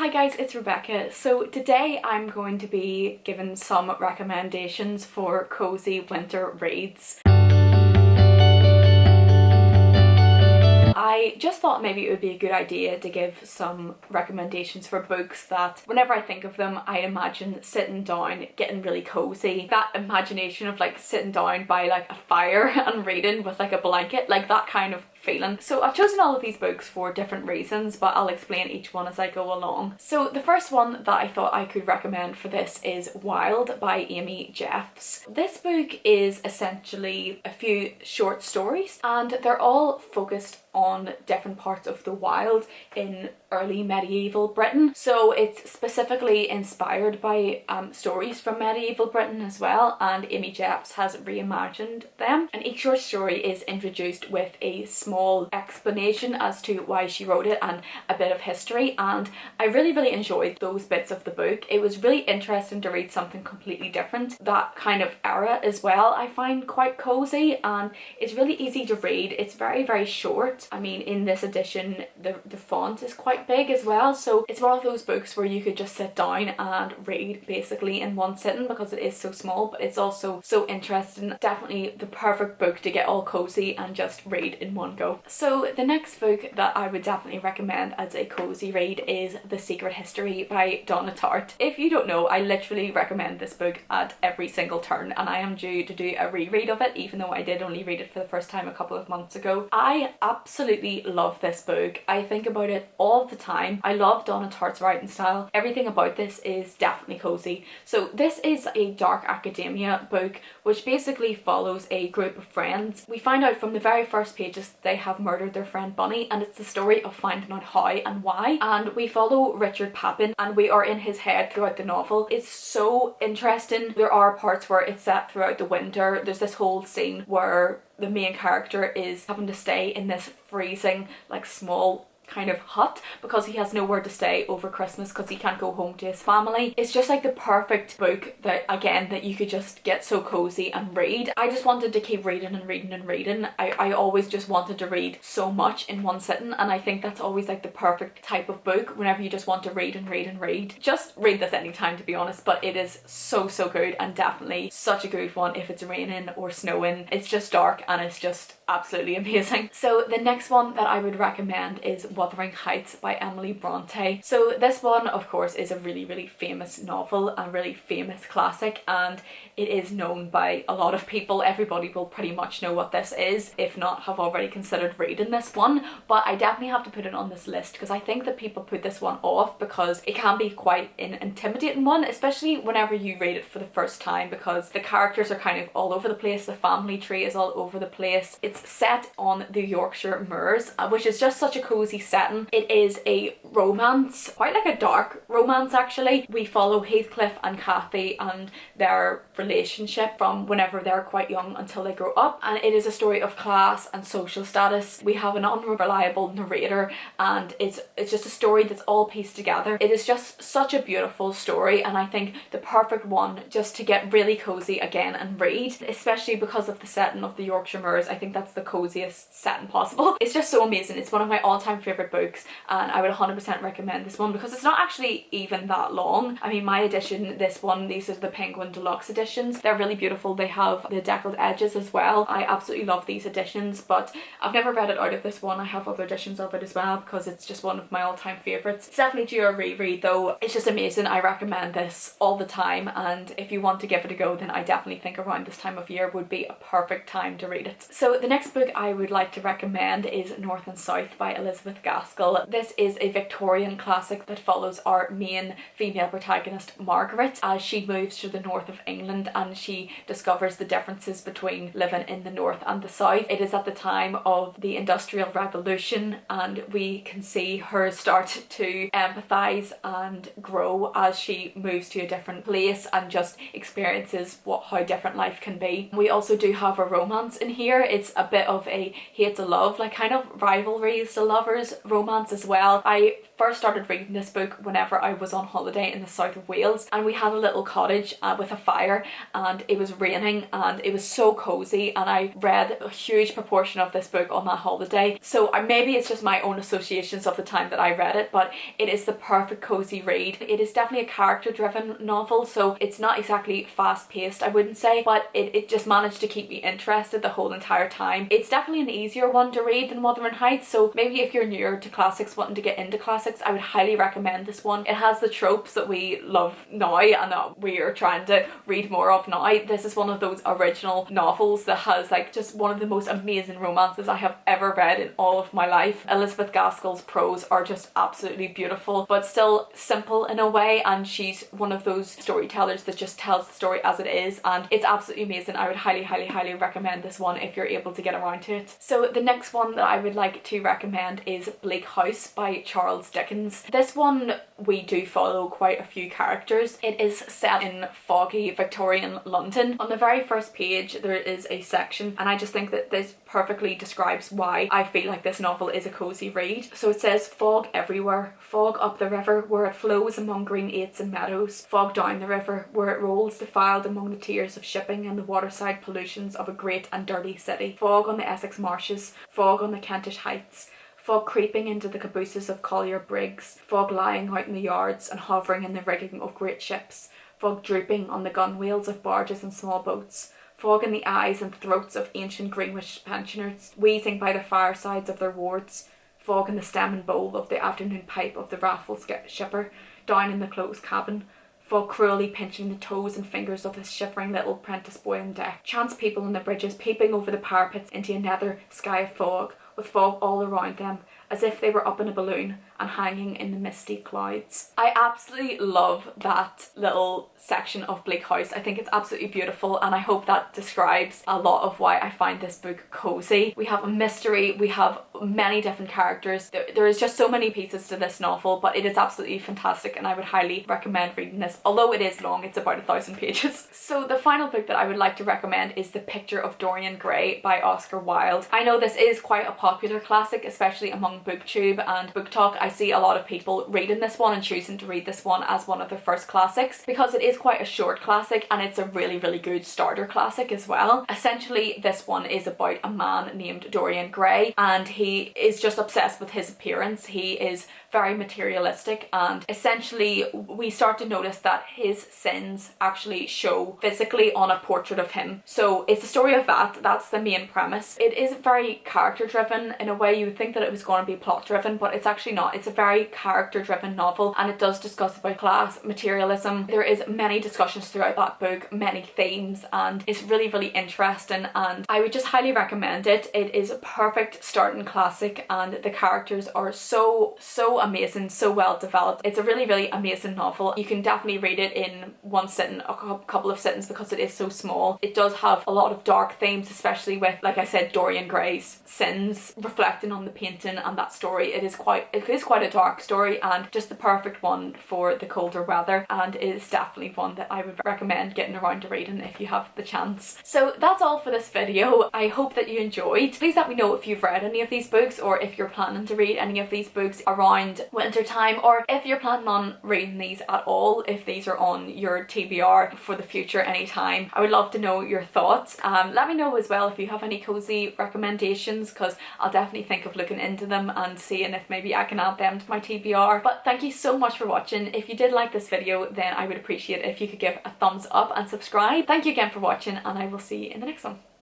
Hi guys, it's Rebecca. So today I'm going to be giving some recommendations for Cosy Winter Reads. I just thought maybe it would be a good idea to give some recommendations for books that whenever I think of them I imagine sitting down, getting really cozy. That imagination of like sitting down by like a fire and reading with like a blanket, like that kind of feeling. So I've chosen all of these books for different reasons, but I'll explain each one as I go along. So the first one that I thought I could recommend for this is Wild by Amy Jeffs. This book is essentially a few short stories and they're all focused on different parts of the wild in early medieval Britain. So it's specifically inspired by stories from medieval Britain as well, and Amy Jeffs has reimagined them. And each short story is introduced with a small explanation as to why she wrote it and a bit of history, and I really enjoyed those bits of the book. It was really interesting to read something completely different. That kind of era as well I find quite cozy, and it's really easy to read. It's very short. I mean, in this edition the font is quite big as well, so it's one of those books where you could just sit down and read basically in one sitting because it is so small, but it's also so interesting. Definitely the perfect book to get all cozy and just read in one go. So the next book that I would definitely recommend as a cozy read is The Secret History by Donna Tartt. If you don't know, I literally recommend this book at every single turn, and I am due to do a reread of it, even though I did only read it for the first time a couple of months ago. I absolutely love this book. I think about it all the time. I love Donna Tartt's writing style. Everything about this is definitely cozy. So this is a dark academia book which basically follows a group of friends. We find out from the very first pages that they have murdered their friend Bunny, and it's the story of finding out how and why. And we follow Richard Papin and we are in his head throughout the novel. It's so interesting. There are parts where it's set throughout the winter. There's this whole scene where the main character is having to stay in this freezing like small kind of hut because he has nowhere to stay over Christmas because he can't go home to his family. It's just like the perfect book that, again, that you could just get so cozy and read. I just wanted to keep reading and reading and reading. I always just wanted to read so much in one sitting, and I think that's always like the perfect type of book whenever you just want to read and read and read. Just read this anytime, to be honest, but it is so good, and definitely such a good one if it's raining or snowing. It's just dark and it's just absolutely amazing. So the next one that I would recommend is Wuthering Heights by Emily Bronte. So this one, of course, is a really famous novel, a really famous classic, and it is known by a lot of people. Everybody will pretty much know what this is, if not have already considered reading this one, but I definitely have to put it on this list because I think that people put this one off because it can be quite an intimidating one, especially whenever you read it for the first time, because the characters are kind of all over the place, the family tree is all over the place. It's set on the Yorkshire moors, which is just such a cozy setting. It is a romance, quite like a dark romance actually. We follow Heathcliff and Cathy and their relationship from whenever they're quite young until they grow up, and it is a story of class and social status. We have an unreliable narrator and it's just a story that's all pieced together. It is just such a beautiful story, and I think the perfect one just to get really cozy again and read, especially because of the setting of the Yorkshire moors. I think that's the coziest setting possible. It's just so amazing. It's one of my all-time favourite books, and I would 100% recommend this one because it's not actually even that long. I mean, my edition, this one, these are the Penguin Deluxe editions. They're really beautiful. They have the deckled edges as well. I absolutely love these editions, but I've never read it out of this one. I have other editions of it as well because it's just one of my all-time favourites. It's definitely due a reread though. It's just amazing. I recommend this all the time, and if you want to give it a go, then I definitely think around this time of year would be a perfect time to read it. So the next book I would like to recommend is North and South by Elizabeth Gaskell. This is a Victorian classic that follows our main female protagonist Margaret as she moves to the north of England and she discovers the differences between living in the north and the south. It is at the time of the Industrial Revolution, and we can see her start to empathise and grow as she moves to a different place and just experiences how different life can be. We also do have a romance in here. It's a bit of a hate to love, like kind of rivalries to lovers romance as well. I first started reading this book whenever I was on holiday in the south of Wales, and we had a little cottage with a fire, and it was raining, and it was so cozy, and I read a huge proportion of this book on that holiday. So maybe it's just my own associations of the time that I read it, but it is the perfect cozy read. It is definitely a character driven novel, so it's not exactly fast paced, I wouldn't say, but it just managed to keep me interested the whole entire time. It's definitely an easier one to read than Wuthering Heights, so maybe if you're newer to classics, wanting to get into classics, I would highly recommend this one. It has the tropes that we love now and that we are trying to read more of now. This is one of those original novels that has like just one of the most amazing romances I have ever read in all of my life. Elizabeth Gaskell's prose are just absolutely beautiful, but still simple in a way, and she's one of those storytellers that just tells the story as it is, and it's absolutely amazing. I would highly recommend this one if you're able to get around to it. So the next one that I would like to recommend is Bleak House by Charles Dickens. This one we do follow quite a few characters. It is set in foggy Victorian London. On the very first page there is a section, and I just think that this perfectly describes why I feel like this novel is a cozy read. So it says, fog everywhere, fog up the river where it flows among green aits and meadows, fog down the river where it rolls defiled among the tears of shipping and the waterside pollutions of a great and dirty city, fog on the Essex marshes, fog on the Kentish heights, fog creeping into the cabooses of collier brigs, fog lying out in the yards and hovering in the rigging of great ships, fog drooping on the gunwales of barges and small boats, fog in the eyes and throats of ancient Greenwich pensioners, wheezing by the firesides of their wards, fog in the stem and bowl of the afternoon pipe of the wrathful shipper, down in the closed cabin, fog cruelly pinching the toes and fingers of the shivering little prentice boy on deck, chance people on the bridges peeping over the parapets into a nether sky of fog, with fog all around them, as if they were up in a balloon and hanging in the misty clouds. I absolutely love that little section of Bleak House. I think it's absolutely beautiful, and I hope that describes a lot of why I find this book cozy. We have a mystery, we have many different characters. There is just so many pieces to this novel, but it is absolutely fantastic, and I would highly recommend reading this. Although it is long, it's about 1,000 pages. So the final book that I would like to recommend is The Picture of Dorian Gray by Oscar Wilde. I know this is quite a popular classic, especially among BookTube and BookTok. I see a lot of people reading this one and choosing to read this one as one of their first classics because it is quite a short classic, and it's a really good starter classic as well. Essentially, this one is about a man named Dorian Gray, and he is just obsessed with his appearance. He is very materialistic, and essentially we start to notice that his sins actually show physically on a portrait of him. So it's a story of that. That's the main premise. It is very character driven. In a way you would think that it was going to be plot driven, but it's actually not. It's a very character driven novel, and it does discuss about class, materialism. There is many discussions throughout that book, many themes, and it's really interesting, and I would just highly recommend it. It is a perfect starting classic, and the characters are so amazing, so well developed. It's a really amazing novel. You can definitely read it in one sitting, a couple of sittings, because it is so small. It does have a lot of dark themes, especially with, like I said, Dorian Gray's sins reflecting on the painting and that story. It is quite a dark story, and just the perfect one for the colder weather, and is definitely one that I would recommend getting around to reading if you have the chance. So that's all for this video. I hope that you enjoyed. Please let me know if you've read any of these books, or if you're planning to read any of these books around winter time, or if you're planning on reading these at all, if these are on your TBR for the future anytime. I would love to know your thoughts. Let me know as well if you have any cozy recommendations, because I'll definitely think of looking into them and seeing if maybe I can add them to my TBR. But thank you so much for watching. If you did like this video, then I would appreciate it if you could give a thumbs up and subscribe. Thank you again for watching, and I will see you in the next one.